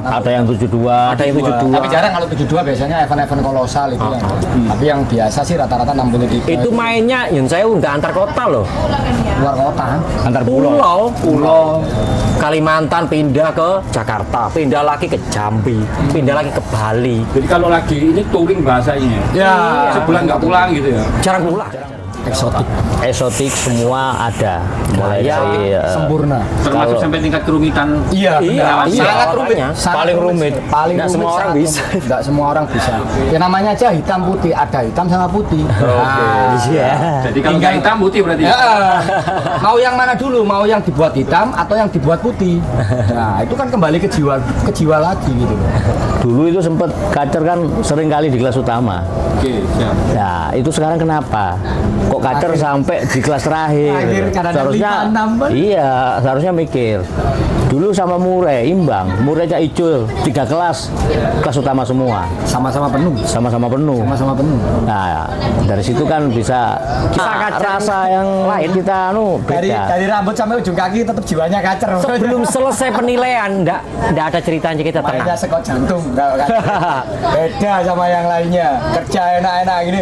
Ada yang 72, ada yang 72. Tapi jarang kalau 72 biasanya event-event kolosal itu yang. Tapi yang biasa sih rata-rata 63. Itu mainnya yang saya udah antar kota loh. Luar kota, Antar pulau. Kalimantan pindah ke Jakarta, pindah lagi ke Jambi, pindah lagi ke Bali. Jadi kalau lagi ini touring bahasanya. Ya. Sebulan nggak pulang gitu ya. Jarang pulang. Eksotik semua ada. Mulai dari sempurna. Termasuk sampai tingkat kerumitan. Iya, sangat rumit. Paling rumit. Nggak semua orang bisa. Nggak semua orang bisa. Ya namanya aja hitam putih, ada hitam sama putih. Iya. Jadi kalau nggak hitam putih berarti. Ya, mau yang mana dulu? Mau yang dibuat hitam atau yang dibuat putih? Nah, itu kan kembali ke jiwa lagi gitu. Dulu itu sempat kacer kan sering kali di kelas utama. Oke, siap. Ya, itu sekarang kenapa? Kok kacer sampai di kelas terakhir? Seharusnya, iya, seharusnya mikir. Dulu sama Mure, imbang. Mure Cak Icul, 3 kelas utama semua. Sama-sama penuh. Sama-sama penuh. Nah, dari situ kan bisa rasa yang lain kita beda. Dari rambut sampai ujung kaki tetap jiwanya kacer. Sebelum selesai penilaian, enggak ada ceritanya kita tenang. Mainnya sekot jantung, beda sama yang lainnya. Kerja enak-enak gini,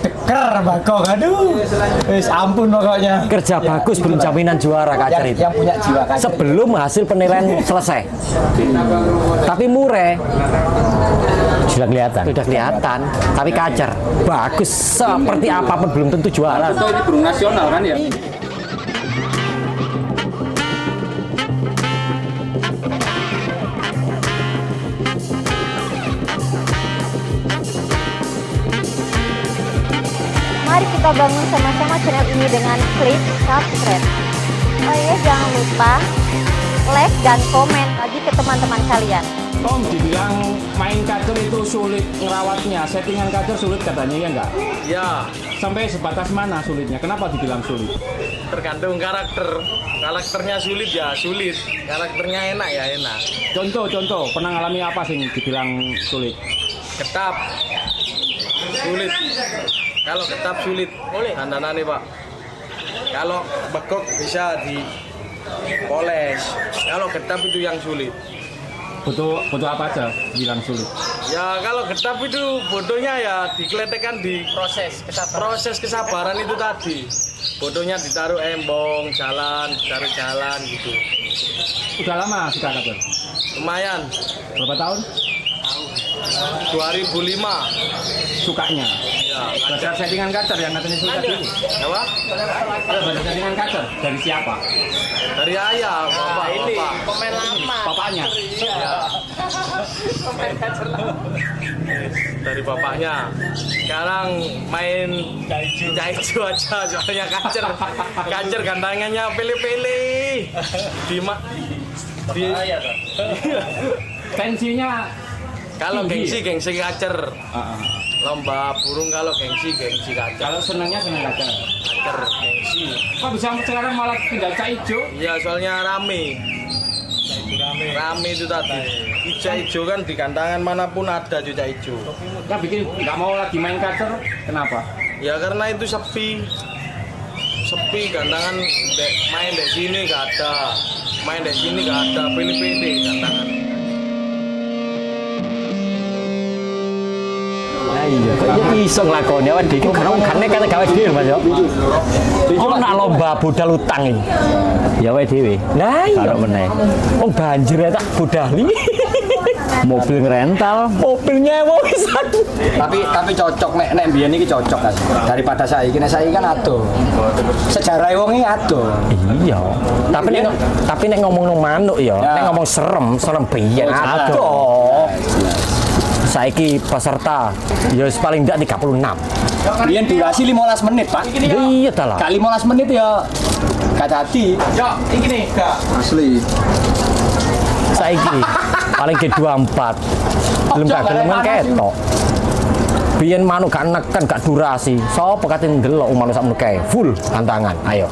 deg-deger bagong, aduh, wis ampun pokoknya. Kerja bagus belum jaminan juara kacer itu. Yang punya jiwa kacer. Sebelum hasil penilaian selesai. Tapi Mure sudah kelihatan, tapi kacer bagus seperti apapun belum tentu juara. Itu ini burung nasional kan ya? Mari kita bangun sama-sama channel ini dengan klik subscribe. Oh iya, jangan lupa like dan komen lagi ke teman-teman kalian. Tom dibilang main kacer itu sulit ngerawatnya, settingan kacer sulit katanya, ya enggak? Ya, Sampai sebatas mana sulitnya? Kenapa dibilang sulit? tergantung karakter. Karakternya sulit ya sulit, karakternya enak ya enak. Contoh, pernah ngalami apa sih yang dibilang sulit? Ketap sulit. Kalau ketap sulit, dandanane Pak. Kalau begok bisa dipoles. Kalau ketap itu yang sulit. Butuh apa aja bilang sulit? Ya kalau getap itu bodohnya ya dikeletekan di proses kesabaran itu tadi. Bodohnya ditaruh embong, ditaruh jalan gitu. Udah lama sudah kacer? Lumayan. Berapa tahun? 2005. Sukanya? Ya, Belajar settingan kacer yang katanya sulit tadi. apa? Belajar settingan kacer dari siapa? Dari ayah, bapak. Pemain lama. Bapaknya? Dari bapaknya. Sekarang main jaijo aja soalnya kacer gantangannya pilih-pilih. Tensinya Kalau tinggi gengsi kacer. Lomba burung kalau gengsi kacer. Kalau senangnya senang kacer. Kacer gengsi. Kok bisa sekarang malah tinggal cak ijo? Ya soalnya rame itu tadi. Cucak hijau kan di gantangan manapun ada cucak hijau. Nah bikin nggak mau lagi main kacer, kenapa? Ya karena itu sepi gantangan main di sini nggak ada, main di sini nggak ada, pilih-pilih gantangan. Iya, kok iso nglakoni awake dhewe karena kate gawe dhewe Mas yo. Ono nak lomba budal utang iki. Ya awake dhewe. Lah iya. Karo meneh. Wong banjir tak budali. Mobil ngerental, mobil nyewa pisan. Tapi cocok nek mbiyen iki cocok kan. Daripada saiki kan ado. Sejarah wong iki ado. Iya. Tapi nek ngomong manuk ya, nek ngomong serem biyen ado. Saiki peserta ya paling enggak 36. Biyen durasi 15 menit, Pak. Iya ta lah. Kali 15 menit ya gak dadi. Yo, iki nih, gak asli. Saiki paling ke 24. Belum kan ketok. Biyen manuk gak neken, gak durasi. Sopo kate ndelok manuk sakmono kae. Full tantangan. Ayo.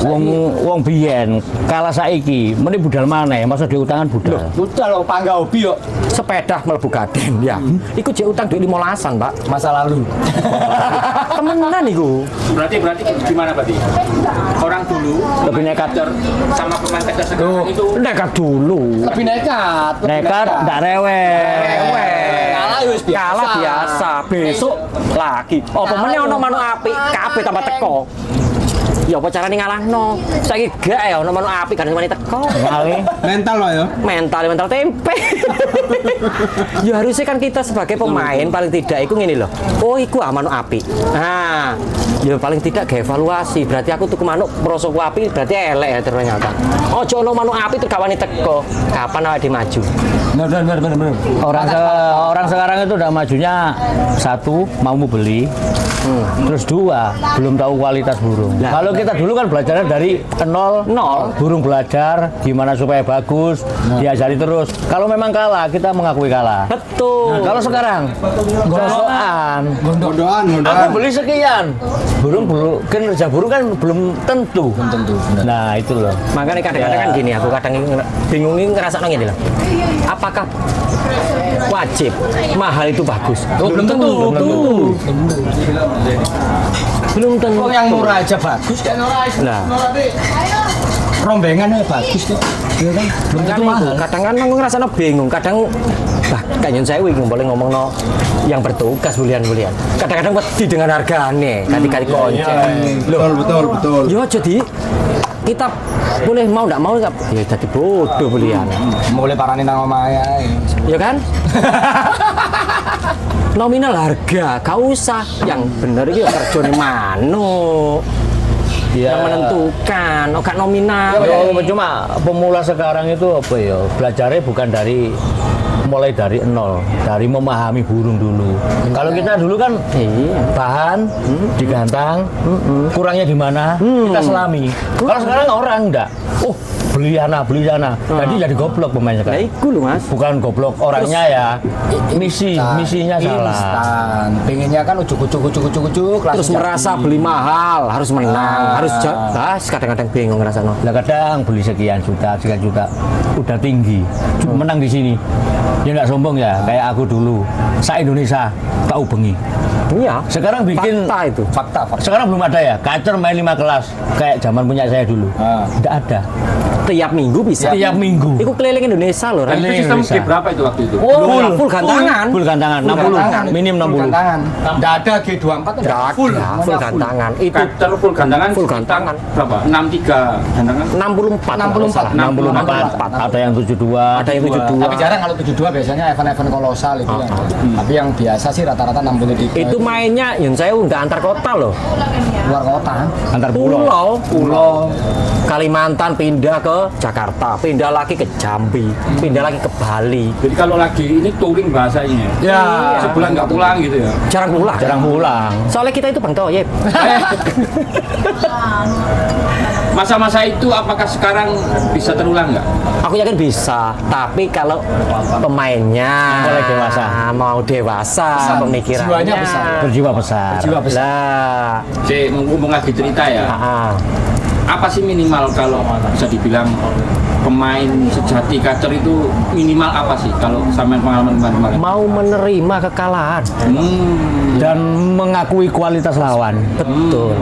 Wong biyen kalah saiki, mending budal maneh, masa diutangan budal. Budal kok pangga hobi yo. Sepeda mlebu gaden ya. Iku jek utang duit 15-an, Pak. Masa lalu. Temenan iku. Berarti gimana berarti? Orang dulu Lebih nekat. sama pemain kader sekarang itu Nekat dulu. Lebih nekat. Nekat ndak rewel. Kalah wis biasa. Kalah biasa. Besok lagi. Apa meneh ono manuk apik, kabeh tambah teko. Ya apa carane ngalahno? Saiki gak ya ono manuk apik kan wani teko. Kali Mental loh ya. Mental tempe. Ya harusnya kan kita sebagai pemain paling tidak iku ngene lho. Oh iku manuk apik. Nah, ya paling tidak ge evaluasi. Berarti aku tuku manuk proso ku apik berarti elek ya ternyata. Ojo ono manuk apik terus gak wani teko. Kapan awake maju? Bener. Orang sekarang itu udah majunya satu mau beli, terus dua belum tahu kualitas burung. Nah. Kalau kita dulu kan belajarnya dari nol, burung belajar gimana supaya bagus, diajari terus. Kalau memang kalah kita mengakui kalah. Betul. Nah, kalau sekarang gosokan, Gondoan. aku beli sekian, burung kinerja burung kan belum tentu. Nah itu loh. Makanya kadang-kadang kan gini, aku kadang bingungin ngerasa ngene lho. Apakah wajib mahal itu bagus? Belum tentu. Belum tentu. Kok yang murah aja bagus kan ora. Nah, Rombengannya bagus tuh. Iya kan? Belum tentu makanya itu, mahal. kadang kan aku ngerasa bingung, kadang kayaknya saya boleh ngomong yang bertugas bulian-bulian. Kadang-kadang wedi dengan harganya, kati-kati konco. Betul. Yo jadi kita boleh mau nggak mau ya jadi bodoh bulian. Mulai parani nang omahe ae. Ya kan? Nominal harga, gak usah. Yang bener itu kerjanya manuk. Ya. Yang menentukan, gak nominal. Cuma pemula sekarang itu apa ya? Belajarnya bukan mulai dari nol, dari memahami burung dulu. Kalau kita dulu kan bahan digantang, kurangnya di mana kita selami. Kalau sekarang orang enggak. Oh, beli sana. Jadi goblok pemainnya Nah, kan. itu loh Mas. Bukan goblok orangnya ya. Misinya salah. Instan. Pengennya kan ujuk. Terus merasa beli mahal, harus menang, harus kadang-kadang bingung ngerasa no. Lah kadang beli sekian juta udah tinggi. Menang di sini. Ya enggak sombong ya, kayak aku dulu. Indonesia tak ubengi. Iya. Sekarang bikin Fakta itu. Fakta. Sekarang belum ada ya, kacer main 5 kelas kayak zaman punya saya dulu. Tidak ada. Tiap minggu bisa. Tiap minggu. Itu keliling Indonesia loh. Keliling itu sistem Indonesia. G berapa itu waktu itu? Full gantangan. Full gantangan, 60. Minim 60. Enggak ada G24 Enggak full. ada, full gantangan. Itu Kader full gantangan. Full gantangan. Berapa? 63 gantangan. 64. 64. Ada yang 72. Ada yang 72. Tapi jarang kalau 72 biasanya event-event kolosal itu ya. Tapi yang biasa sih rata-rata 63. Itu mainnya yang saya nggak antar kota loh. luar kota. Antar pulau. Pulau. Kalimantan pindah ke Jakarta, pindah lagi ke Jambi, pindah lagi ke Bali. Jadi kalau lagi ini touring bahasanya. Ya. Sebulan nggak pulang gitu ya. Jarang pulang. Jarang pulang. Soalnya kita itu Bang Toyib. Masa-masa itu apakah sekarang bisa terulang nggak? Aku yakin bisa, tapi kalau pemainnya Mulai dewasa. mau dewasa, pemikirannya jiwanya besar. Berjiwa besar. Jiwa besar. Lah, Cek, mumpung lagi cerita ya. Apa sih minimal kalau bisa dibilang pemain sejati kacer itu minimal apa sih kalau sampean pengalaman kemarin? mau menerima kekalahan. Dan mengakui kualitas lawan. Betul.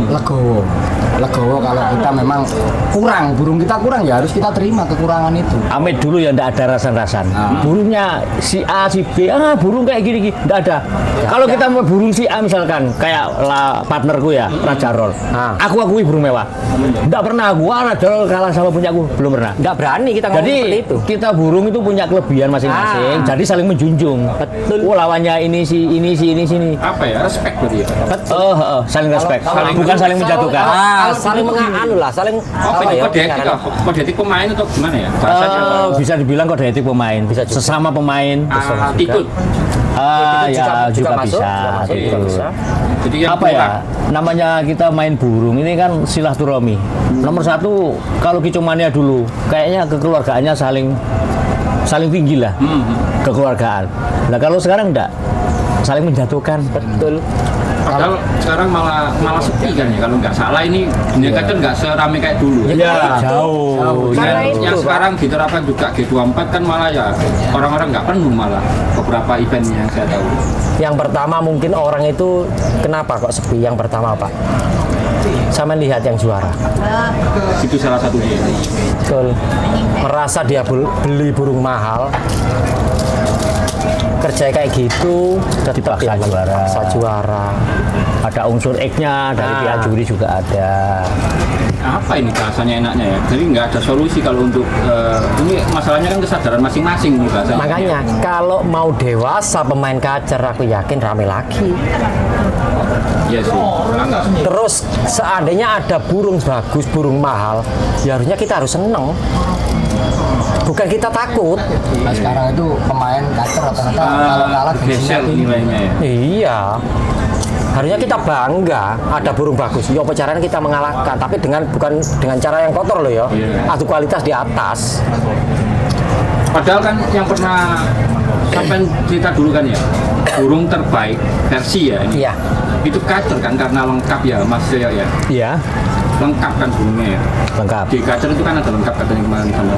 Legowo kalau kita memang kurang, burung kita kurang ya harus kita terima kekurangan itu. Amit dulu ya ndak ada rasan-rasan. Burungnya si A, si B, burung kayak gini-gini, ndak ada. Kalau kita mau burung si A misalkan, kayak partnerku ya, Raja Roll. Aku akui burung mewah. Ndak pernah aku, Raja Roll kalah sama punya aku, belum pernah. Nggak berani kita ngomong Jadi seperti itu. kita burung itu punya kelebihan masing-masing, jadi saling menjunjung. Betul. Oh lawannya ini sini. Apa ya? Respect berarti ya. Saling respect, bukan saling menjatuhkan. Saling menganu lah, saling Apa apa itu ya? kode etik? Kode etik pemain atau gimana ya? Bahasanya apa? Bisa dibilang kode etik pemain, Bisa juga. sesama pemain. Attitude. Juga masuk, bisa. juga gitu. bisa. Jadi yang Apa ya? Namanya kita main burung ini kan silaturahmi. Nomor satu kalau kicumania dulu, kayaknya kekeluargaannya saling tinggi lah, kekeluargaan. Nah kalau sekarang enggak. saling menjatuhkan. Betul. Padahal sekarang malah sepi kan ya, kalau nggak salah ini dunia kacer nggak seramai kayak dulu. Iya. Jauh. Karena Dan itu, yang Pak. sekarang diterapkan juga G24 kan malah ya orang-orang nggak penuh malah beberapa eventnya yang saya tahu. Yang pertama mungkin orang itu kenapa kok sepi? Yang pertama Pak, sama lihat yang juara. Itu salah satunya. Betul. Merasa dia beli burung mahal, kerja kayak gitu, tetap Dipaksa ya, juara. dipaksa juara. Ada unsur X-nya dari Nah. pihak juri juga ada. Apa ini bahasanya enaknya ya? Jadi nggak ada solusi kalau untuk ini masalahnya kan kesadaran masing-masing nih bahasanya. Makanya kalau mau dewasa pemain kacer aku yakin rame lagi. Iya sih. Terus seandainya ada burung bagus, burung mahal, ya harusnya kita harus seneng. Bukan kita takut. Nah sekarang itu pemain kacer rata-rata kalau kalah geser nilainya ya. Iya. Harusnya kita bangga ada burung bagus. Ya apa caranya kita mengalahkan, tapi bukan dengan cara yang kotor loh ya. Iya. Adu kualitas di atas. Padahal kan yang pernah sampai cerita dulu kan ya, burung terbaik versi ya ini. Iya. Itu kacer kan karena lengkap ya Mas Yoyo ya. Iya, Lengkap kan burungnya ya. lengkap. Di kacer itu kan ada lengkap katanya kemarin sama.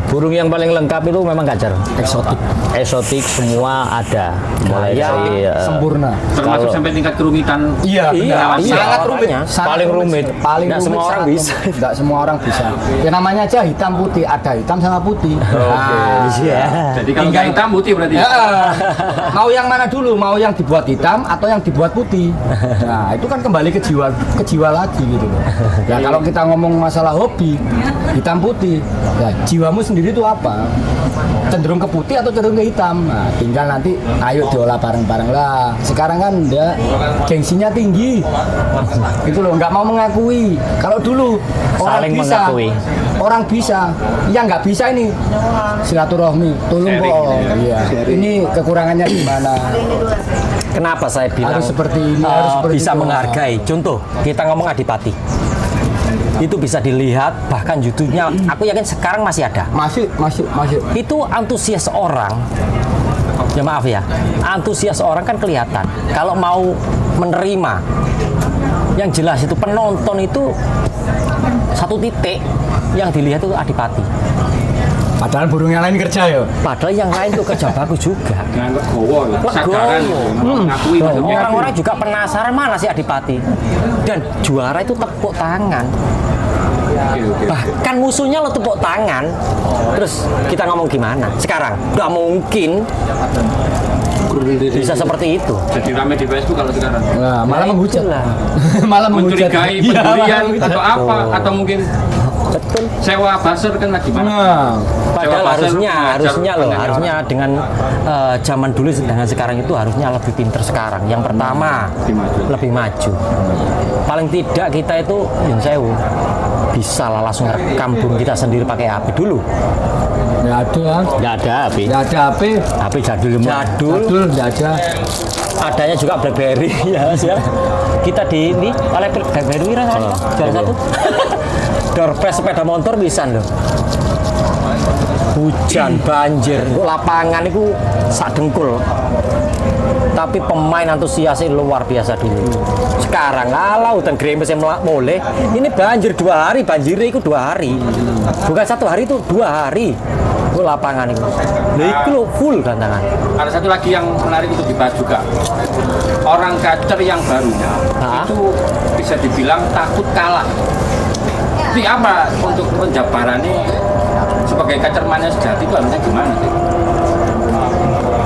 Burung yang paling lengkap itu memang kacer. eksotik, Eksotik semua ada. Mulai Gaya, dari sempurna. Termasuk Kalau- sampai tingkat kerumitan. Iya, Iya, benar. iya, Sangat rumit. makanya. Paling rumit. Paling Nggak rumit. semua orang sangat bisa. rumit. Nggak semua orang bisa. Ya namanya aja hitam putih. Ada hitam sama putih. Iya. Jadi kalau nggak hitam putih berarti. Ya, mau yang mana dulu? Mau yang dibuat hitam atau yang dibuat putih? Nah, itu kan kembali ke jiwa lagi gitu loh. Ya kalau kita ngomong masalah hobi, hitam putih, ya jiwamu sendiri itu apa? Cenderung ke putih atau cenderung ke hitam? Nah, tinggal nanti ayo diolah bareng-bareng lah. Sekarang kan udah gengsinya tinggi. Itu loh, nggak mau mengakui. Kalau dulu orang Saling bisa, mengakui. orang bisa, yang nggak bisa ini silaturahmi, tolong Sharing kok. gitu ya. Iya. Ini kekurangannya di mana? Kenapa saya bilang Harus seperti ini, harus seperti bisa itu. menghargai? Contoh, kita ngomong Adipati. Itu bisa dilihat, bahkan YouTube-nya aku yakin sekarang masih ada. Masih. Itu antusias orang, ya maaf ya, antusias orang kan kelihatan. Kalau mau menerima, yang jelas itu penonton itu satu titik yang dilihat itu Adipati. Padahal burung yang lain kerja ya. Padahal yang lain tuh kerja bagus juga. Dengan legowo, ya. Kesadaran, Legowo. mengakui maksudnya. Orang-orang juga penasaran mana sih Adipati. Dan juara itu tepuk tangan. Oke. Bahkan musuhnya lo tepuk tangan. Terus kita ngomong gimana? Sekarang nggak mungkin bisa seperti itu. Jadi rame di Facebook kalau sekarang. Nah, malah Ya menghujat. itulah. Malah menghujat. Mencurigai Iya, malah pendirian menghujat. atau apa, atau mungkin Betul. sewa buzzer kan lagi mana? Nah, Padahal Sewa buzzer harusnya loh, mengajar harusnya dengan zaman dulu dengan sekarang itu harusnya lebih pinter sekarang. Yang pertama lebih maju. Paling tidak kita itu yang sewu bisa lah langsung rekam burung kita sendiri pakai HP dulu. nggak ada. Nggak ada HP. Nggak ada HP. HP jadul semua. Jadul nggak ada. Adanya juga BlackBerry ya, Mas, ya. Kita di ini oleh BlackBerry rasanya juara satu. Doorpress sepeda motor bisa loh. Hujan, banjir, lapangan itu sak dengkul. Tapi pemain antusiasnya luar biasa dulu. Sekarang ala hutan grempes yang mulai. Ini banjir 2 hari, banjirnya itu 2 hari. Bukan 1 hari itu 2 hari. Itu lapangan itu. Nah, itu loh full gantangan. Ada satu lagi yang menarik untuk dibahas juga. Orang kacer yang baru Hah? itu bisa dibilang takut kalah. Tapi apa untuk penjabarannya sebagai kacer mania sejati itu harusnya gimana sih?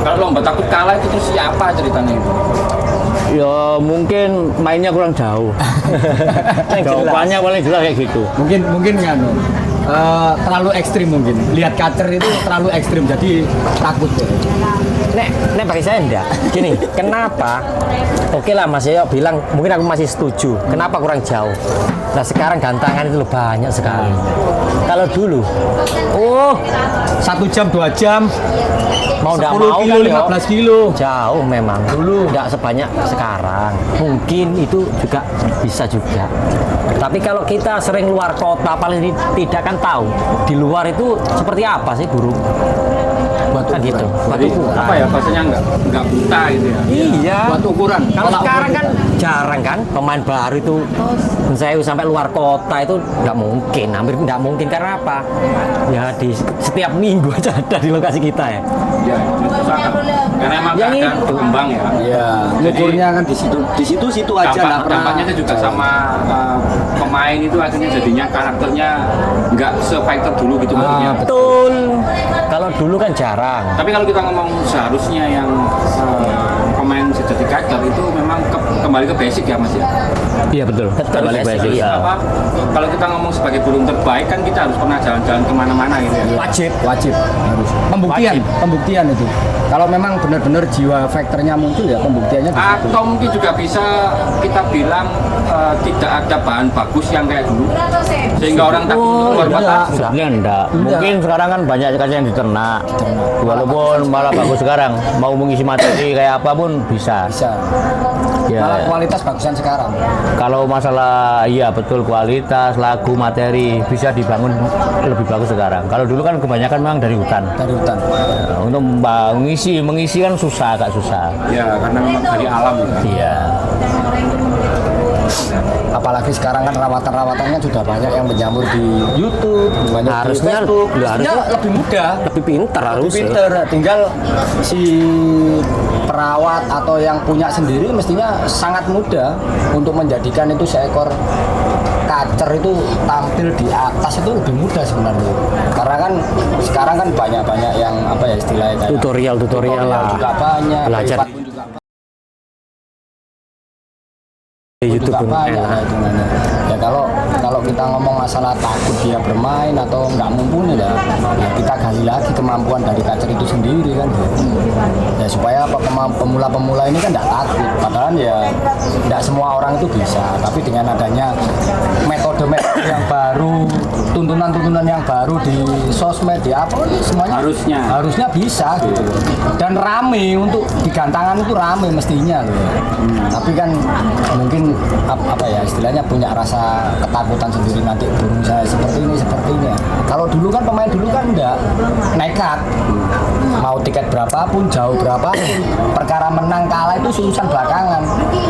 Kalau lomba takut kalah itu terus siapa ceritanya itu? Ya mungkin mainnya kurang jauh. Jawabannya paling jelas kayak gitu. Mungkin kan terlalu ekstrim mungkin. Lihat kacer itu terlalu ekstrim jadi takut ya. Nek bagi saya enggak. Gini, kenapa? Oke lah Mas Yoyo bilang, mungkin aku masih setuju. Kenapa kurang jauh? Nah sekarang gantangan itu banyak sekali. Kalau dulu, 1 jam 2 jam mau enggak 10 mau kilo, kan yo, 15 kilo. jauh memang. Dulu enggak sebanyak sekarang. Mungkin itu juga bisa juga. Tapi kalau kita sering luar kota, paling tidak kan tahu di luar itu seperti apa sih burung. Buat Kan gitu. Buat Jadi, ukuran. apa ya bahasanya nggak buta gitu ya. Iya. buat ukuran. Kalau Tolak sekarang ukur kan jarang kan pemain baru itu saya sampai luar kota itu nggak mungkin, hampir nggak mungkin karena apa? Ya di setiap minggu aja ada di lokasi kita ya. Ya, usahakan. Karena emang Yang keadaan itu. berkembang ya. Iya, ngukurnya kan di situ aja nggak pernah. Dampaknya itu juga sama pemain itu akhirnya jadinya karakternya nggak se-fighter dulu gitu maksudnya. Betul. Kalau dulu kan jarang. Tapi kalau kita ngomong seharusnya yang pemain sejati kacer itu memang kembali ke basic ya Mas ya. Iya betul. Kembali basic, basic. iya. Apa? Kalau kita ngomong sebagai burung terbaik kan kita harus pernah jalan-jalan kemana-mana gitu ya. Wajib harus pembuktian itu. Kalau memang benar-benar jiwa faktornya muncul ya pembuktiannya di situ. Atau mungkin juga bisa kita bilang tidak ada bahan bagus yang kayak dulu sehingga orang takut untuk keluar kota. Sebenarnya enggak. Mungkin sekarang kan banyak kaca yang diternak. Walaupun malah bagus sekarang. Mau mengisi materi kayak apa pun bisa. Bisa. Ya. Malah kualitas bagusan sekarang. Kalau masalah iya betul kualitas lagu materi bisa dibangun lebih bagus sekarang. Kalau dulu kan kebanyakan memang dari hutan. Dari hutan. Nah, untuk mengisi kan susah, agak susah. Ya karena memang dari alam ya. Iya. Apalagi sekarang kan rawatan-rawatannya sudah banyak yang menjamur di YouTube, banyak Harusnya- di Facebook. ya, harusnya lebih mudah, Lebih pintar lebih harus. pinter. Tinggal si perawat atau yang punya sendiri mestinya sangat mudah untuk menjadikan itu seekor kacer itu tampil di atas itu lebih mudah sebenarnya. Karena kan sekarang kan banyak yang apa ya istilahnya kayak Tutorial lah. juga banyak, Belajar privat pun juga di YouTube juga banyak enak. ya hitungannya. Ya kalau kita ngomong masalah takut dia bermain atau nggak mumpuni ya kita gali lagi kemampuan dari kacer itu sendiri kan. Ya supaya apa pemula-pemula ini kan nggak takut. Padahal ya nggak semua orang itu bisa. Tapi dengan adanya metode-metode yang baru, tuntunan-tuntunan yang baru di sosmed di apa semuanya harusnya bisa gitu. Dan rame untuk digantangan itu rame mestinya loh. Tapi kan mungkin apa ya istilahnya punya rasa ketakutan sendiri nanti burung saya seperti ini. Kalau dulu kan pemain dulu kan enggak nekat, mau tiket berapapun jauh berapapun, perkara menang kalah itu urusan belakangan.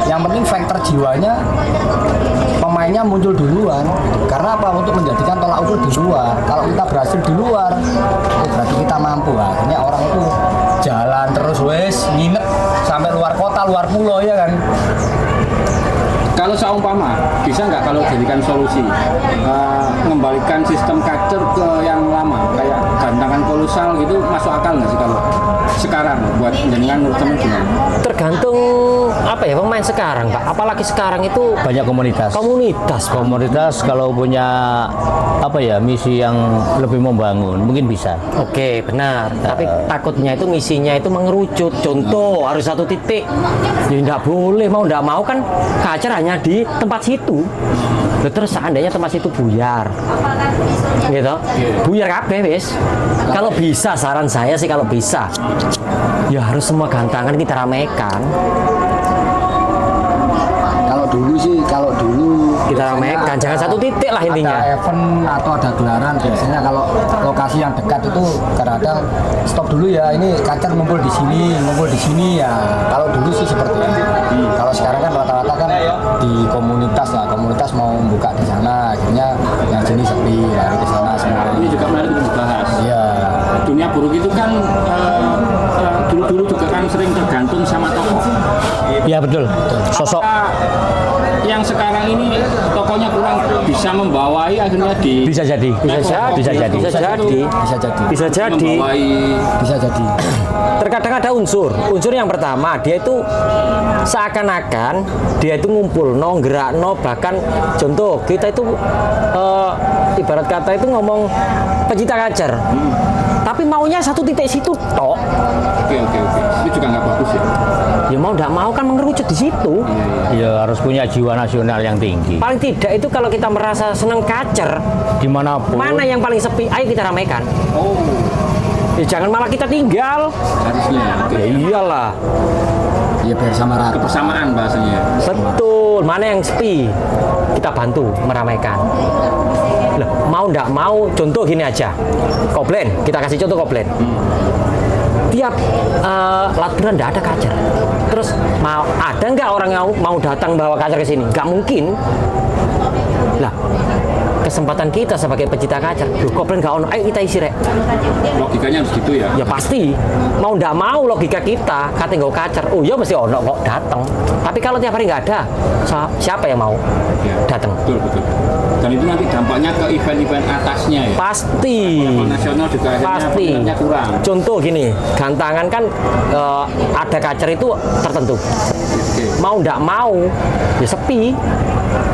Yang penting faktor jiwanya pemainnya muncul duluan. Karena apa? Untuk menjadikan tolak ukur di luar. Kalau kita berhasil di luar, oh berarti kita mampu. Akhirnya orang itu jalan terus wes nginep sampai luar kota, luar pulau ya kan. Kalau seumpama bisa nggak kalau jadikan solusi mengembalikan sistem kacer ke yang lama kayak gantangan kolosal gitu masuk akal nggak sih kalau sekarang buat jenengan menurut teman gimana? Tergantung apa ya pemain sekarang Pak. Apalagi sekarang itu Banyak komunitas. Komunitas kalau punya apa ya misi yang lebih membangun mungkin bisa. Oke, benar. Tapi takutnya itu misinya itu mengerucut. Contoh, harus satu titik. Ya nggak boleh, mau nggak mau kan kacer hanya di tempat situ. Loh, terus seandainya tempat situ buyar. Gitu. Buyar kabeh wis. Kalau bisa, saran saya sih kalau bisa. Ya harus semua gantangan kita ramaikan. Kalau dulu Kita biasanya ramaikan, jangan satu titik lah intinya. Ada event atau ada gelaran biasanya kalau lokasi yang dekat itu kadang-kadang stop dulu ya, ini kacer ngumpul di sini ya. Kalau dulu sih seperti itu. Kalau sekarang kan rata-rata kan di komunitas lah, komunitas mau buka di sana, akhirnya yang sini sepi, lari ke sana semua. Ini juga menarik untuk dibahas. Iya. Dunia burung itu kan dulu-dulu juga kan sering tergantung sama tokoh. Iya betul. Sosok Apakah yang sekarang ini tokohnya kurang bisa membawai akhirnya di bisa jadi. Bisa jadi. Bisa jadi. Terkadang ada unsur yang pertama dia itu seakan-akan dia itu ngumpul gerak bahkan contoh kita itu ibarat kata itu ngomong pecinta kacer tapi maunya satu titik situ tok. Oke. Ini juga nggak bagus ya. Ya mau nggak mau kan mengerucut di situ. Ya harus punya jiwa nasional yang tinggi. Paling tidak itu kalau kita merasa senang kacer, Dimanapun. mana yang paling sepi, ayo kita ramaikan. Oh, Ya jangan malah kita tinggal. harusnya. Oke. Ya iyalah. Ya biar sama rata. Kebersamaan bahasanya. Betul, mana yang sepi kita bantu meramaikan. Loh, mau ndak mau contoh gini aja. Koblen, kita kasih contoh Koblen. tiap laturan nggak ada kacer. Terus ada nggak orang yang mau datang bawa kacer ke sini? Nggak mungkin. Lah, kesempatan kita sebagai pecinta kacer, loh kok nggak ono? Ayo kita isi rek. Logikanya harus gitu ya. Ya pasti, mau nggak mau logika kita, kata nggak kacer, oh ya mesti ono kok datang. Tapi kalau tiap hari nggak ada, siapa yang mau datang? Betul, betul. Dan itu nanti dampaknya ke event-event atasnya ya. Pasti. Level nasional juga akhirnya Pasti. peminatnya kurang. Contoh gini, gantangan kan ada kacer itu tertentu. Mau nggak mau, ya sepi.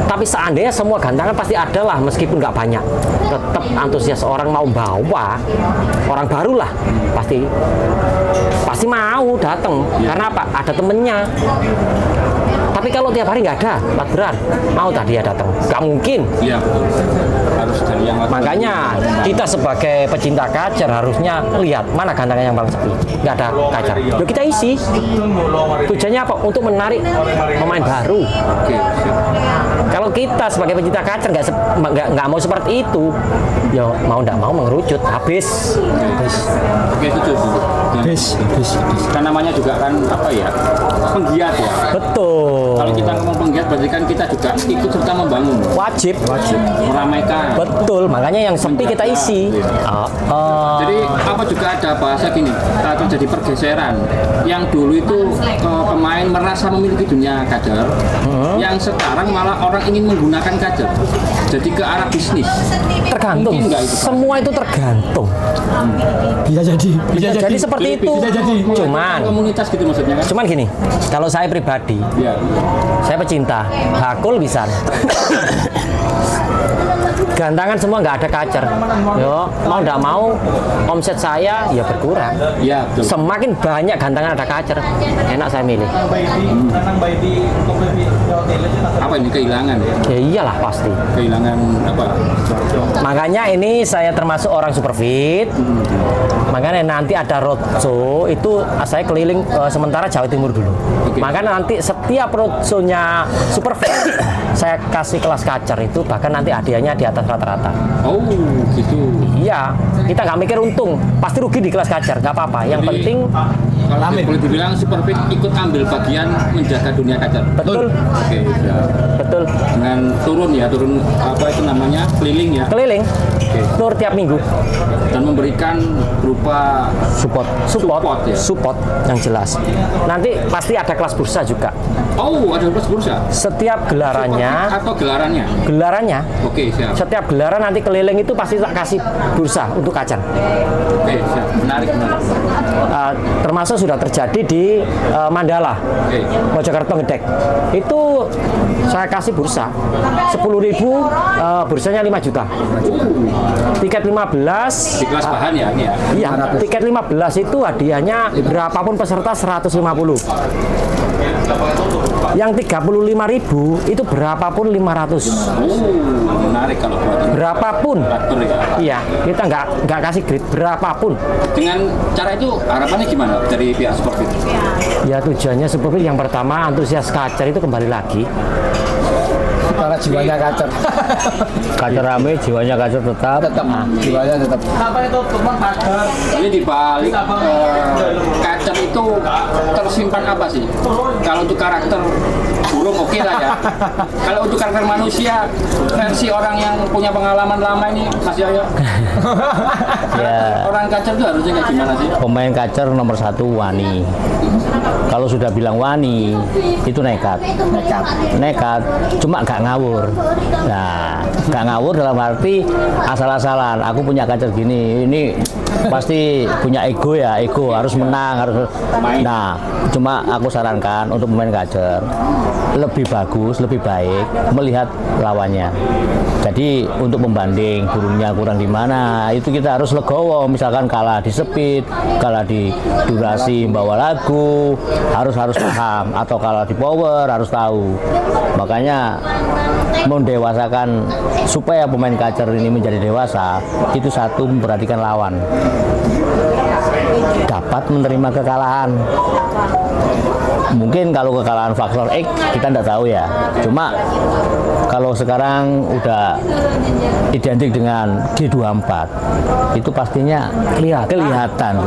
Tapi seandainya semua gantangan pasti ada lah, meskipun nggak banyak. Tetap antusias orang mau bawa, orang baru lah, pasti mau datang. Karena apa? Ada temennya. Tapi kalau tiap hari nggak ada laturan, mau tadi ya datang? Nggak mungkin. Iya. Harus dari yang Makanya kita sebagai pecinta kacer harusnya lihat mana gantangan yang paling sepi, nggak ada kacer. Yuk kita isi. Tujuannya apa? Untuk menarik pemain baru. Oke, siap. Kalau kita sebagai pecinta kacer nggak mau seperti itu, ya mau nggak mau mengerucut, habis. Oke, itu kan namanya juga kan apa ya, penggiat ya. Betul. Kalau kita ngomong penggiat berarti kan kita juga ikut serta membangun, Wajib. meramaikan. Betul. Makanya yang sepi kita isi. Jadi apa juga ada bahasa gini, terjadi pergeseran. Yang dulu itu pemain merasa memiliki dunia kader, yang sekarang malah orang ingin menggunakan kader. Jadi ke arah bisnis. Tergantung. Mungkin nggak itu, Pak? Semua itu tergantung. Bisa jadi seperti itu. Cuman komunitas gitu maksudnya kan? Cuman gini, kalau saya pribadi, Ya. saya pecinta, bakul bisa. Gantangan semua nggak ada kacer. Yo, mau nggak mau, omset saya ya berkurang. Ya, betul. Semakin banyak gantangan ada kacer, enak saya milih. Apa ini kehilangan ya? Ya iyalah pasti. Kehilangan apa? Makanya ini saya termasuk orang super fit. Makanya nanti ada roadshow itu saya keliling sementara Jawa Timur dulu. Makanya nanti setiap roadshow-nya super fit saya kasih kelas kacer itu, bahkan nanti hadiahnya di atas rata-rata. Oh, gitu. Iya, kita nggak mikir untung, pasti rugi di kelas kacer, nggak apa-apa. Yang Jadi, penting kalau boleh dibilang Superfit ikut ambil bagian menjaga dunia kacer. betul, Oke, ya. betul. Dengan turun apa itu namanya, keliling ya, Keliling, tur tiap minggu, dan memberikan berupa support ya. support yang jelas. Nanti pasti ada kelas bursa juga. Oh, ada plus bursa. Setiap gelarannya, Atau gelarannya. Oke, siap. setiap gelaran nanti keliling itu pasti tak kasih bursa untuk kacer. Oke, siap. Menarik. Termasuk sudah terjadi di Mandala, Oke. Mojokerto Ngedek. Itu saya kasih bursa 10.000, bursanya 5 juta. Tiket 15 Di kelas bahan ya ini ya. iya, tiket 15 itu hadiahnya berapapun peserta 150. Yang 35.000 itu berapapun 500. Menarik kalau buat Berapapun. traktor ya. Iya, kita nggak kasih grade berapapun. Dengan cara itu harapannya gimana dari pihak Superfit? Ya tujuannya seperti yang pertama, antusias kacer itu kembali lagi. Karena jiwanya kacer. Kacer rame, jiwanya kacer tetap. Jiwanya tetap. Ini di balik kacer itu tersimpan apa sih? Kalau untuk karakter burung oke lah ya. Kalau untuk karakter manusia versi orang yang punya pengalaman lama ini Mas Yoyo. Ya, Orang kacer itu harusnya kayak gimana sih? pemain kacer nomor 1 wani. Kalau sudah bilang wani, itu nekat. Cuma gak ngawur. Nah, gak ngawur dalam arti asal-asalan. Aku punya kacer gini, ini pasti punya ego ya, ego harus menang, harus. Nah, cuma aku sarankan untuk pemain kacer lebih bagus, lebih baik melihat lawannya. Jadi untuk membanding burungnya kurang di mana, itu kita harus legowo. Misalkan kalah di speed, kalah di durasi bawa lagu, harus paham. Atau kalah di power, harus tahu. Makanya mendewasakan supaya pemain kacer ini menjadi dewasa, itu satu memperhatikan lawan, dapat menerima kekalahan. mungkin kalau kekalahan faktor X kita tidak tahu ya. Cuma kalau sekarang udah identik dengan G24 itu pastinya kelihatan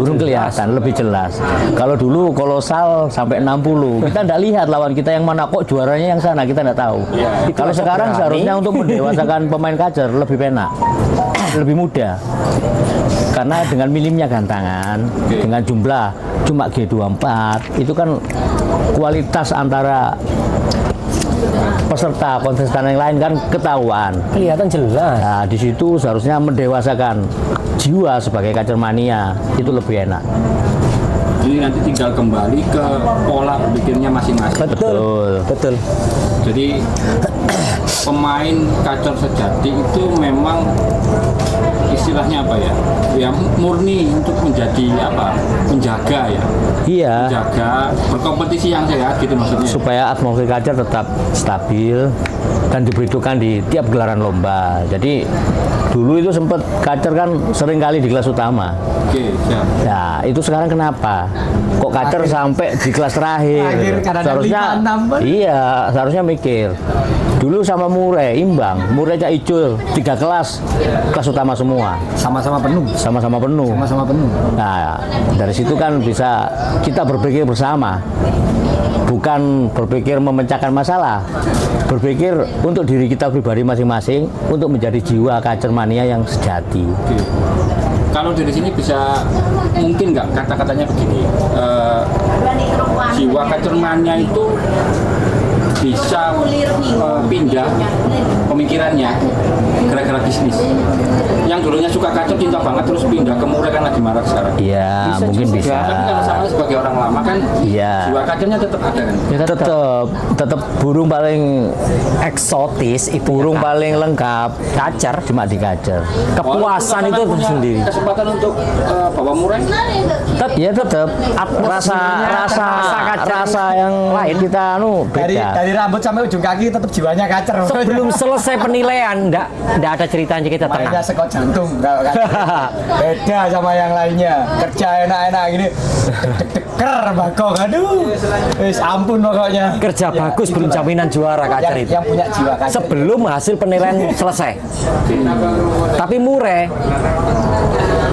burung kelihatan lebih jelas. Kalau dulu kolosal sampai 60 kita tidak lihat lawan kita yang mana, kok juaranya yang sana kita tidak tahu. Kalau sekarang seharusnya untuk mendewasakan pemain kacer lebih penak, lebih mudah. Karena dengan minimnya gantangan, dengan jumlah cuma G24 itu kan kualitas antara peserta kontestan yang lain kan ketahuan, Kelihatan jelas. nah di situ seharusnya mendewasakan jiwa sebagai kacer mania itu lebih enak. Ini nanti tinggal kembali ke pola berpikirnya masing-masing. Betul. Jadi pemain kacer sejati itu memang istilahnya apa ya? Ya murni untuk menjadi apa? Menjaga ya. Iya. Menjaga berkompetisi yang sehat gitu maksudnya. Supaya atmosfer kacer tetap stabil dan diberitukan di tiap gelaran lomba. Jadi dulu itu sempat kacer kan sering kali di kelas utama. Oke, siap. Ya itu sekarang kenapa? Kok kacer sampai di kelas terakhir? Seharusnya iya, seharusnya mikir. Dulu sama Murai imbang, Murai Cak Icul 3 kelas utama semua. Sama-sama penuh. Sama-sama penuh. Nah, dari situ kan bisa kita berpikir bersama. Bukan berpikir memecahkan masalah, berpikir untuk diri kita pribadi masing-masing, untuk menjadi jiwa kacer mania yang sejati. Oke. Kalau dari sini bisa mungkin nggak kata-katanya begini, jiwa kacermannya itu bisa pindah pemikirannya gara-gara bisnis. Yang dulunya suka kacer cinta banget terus pindah ke Murai kan lagi marak sekarang. Iya, mungkin bisa. Tapi kalau sama sebagai orang lama kan Iya. jiwa kacernya tetap ada kan. Tetap burung paling Eksotis itu burung paling lengkap kacer. cuma di kacer. Kepuasan itu Punya sendiri. Kesempatan untuk bawa Murai. Tetap rasa yang lain kita beda. Dari rambut sampai ujung kaki tetap jiwanya kacer. Sebelum selesai penilaian, enggak ada ceritanya, kita tenang. Mainnya sekot jantung kalau kacer. Beda sama yang lainnya. Kerja enak-enak gini. Ker bakok, aduh. Wis ampun pokoknya. Kerja bagus belum jaminan juara kacer itu. Yang punya jiwa kacer. Sebelum hasil penilaian selesai. Tapi Murai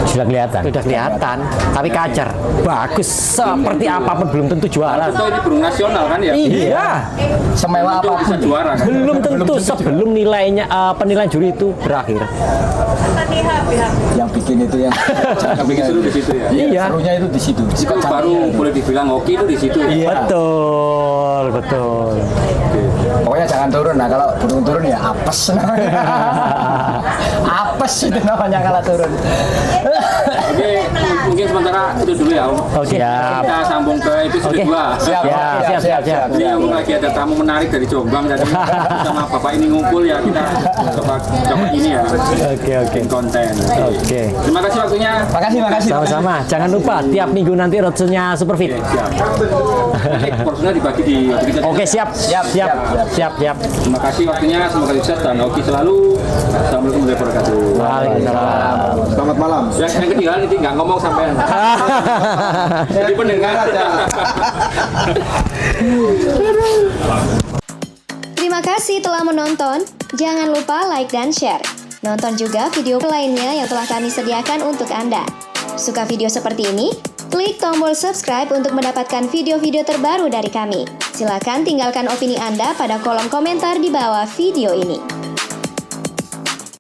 Sudah kelihatan. tapi kacer bagus seperti apapun belum tentu juara. Itu ini burung nasional kan ya. Iya, Semewah Itu bisa apapun. juara kan. belum tentu sebelum nilainya penilaian juri itu berakhir. Yang bikin itu yang Yang bikin seru di situ ya. Iya. serunya itu di situ. Itu baru boleh dibilang hoki itu di situ. Iya. Betul. Pokoknya jangan turun. Nah kalau burung turun ya apes namanya. Apes itu namanya kalau turun. Oke, mungkin sementara itu dulu ya Om. Oke. Siap. Kita sambung ke episode Oke. 2. Siap. Siap. Ini Om lagi ada tamu menarik dari Jombang dan sama Bapak ini ngumpul ya kita coba ini ya. Oke. Bikin konten. Oke. Terima kasih waktunya. Makasih. Sama-sama. Jangan lupa tiap minggu nanti roadshow-nya Superfit. Siap. Nanti porsinya dibagi di Oke, siap. Terima kasih waktunya, semoga sukses dan hoki selalu. Assalamualaikum warahmatullahi wabarakatuh. Waalaikumsalam. Selamat malam. Yang ketinggalan ini nggak ngomong sampean. Jadi pendengar. Terima kasih telah menonton. Jangan lupa like dan share. Nonton juga video lainnya yang telah kami sediakan untuk Anda. Suka video seperti ini? Klik tombol subscribe untuk mendapatkan video-video terbaru dari kami. Silakan tinggalkan opini Anda pada kolom komentar di bawah video ini.